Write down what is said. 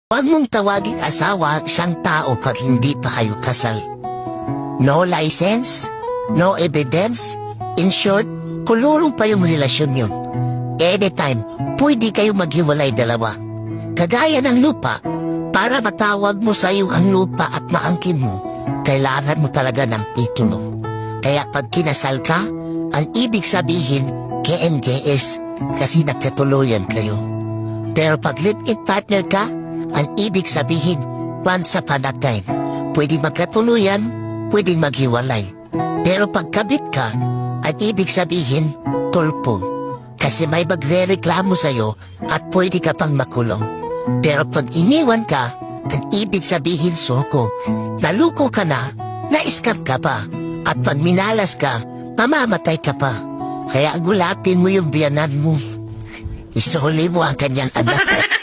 Huwag mong tawaging asawa siyang tao pag hindi pa kayo kasal. No license, no evidence. In short, kulurong pa yung relasyon yun. Anytime, pwede kayo maghiwalay dalawa. Kagaya ng lupa, para matawag mo sa iyo ang lupa at maangkin mo, kailangan mo talaga ng titulo. Kaya pag kinasal ka, ang ibig sabihin, KMJS, kasi nagkatuluyan kayo. Pero pag live-in partner ka, ang ibig sabihin, once upon a time, pwede magkatuluyan, pwede maghiwalay. Pero pag kabit ka, ang ibig sabihin, tulpo. Kasi may magre-reklamo sa'yo at pwede ka pang makulong. Pero pag iniwan ka, ang ibig sabihin suko. Naluko ka na, na-scam ka pa. At pag minalas ka, mamamatay ka pa. Kaya gulapin mo yung biyanan mo. Isuli mo ang kanyang anak.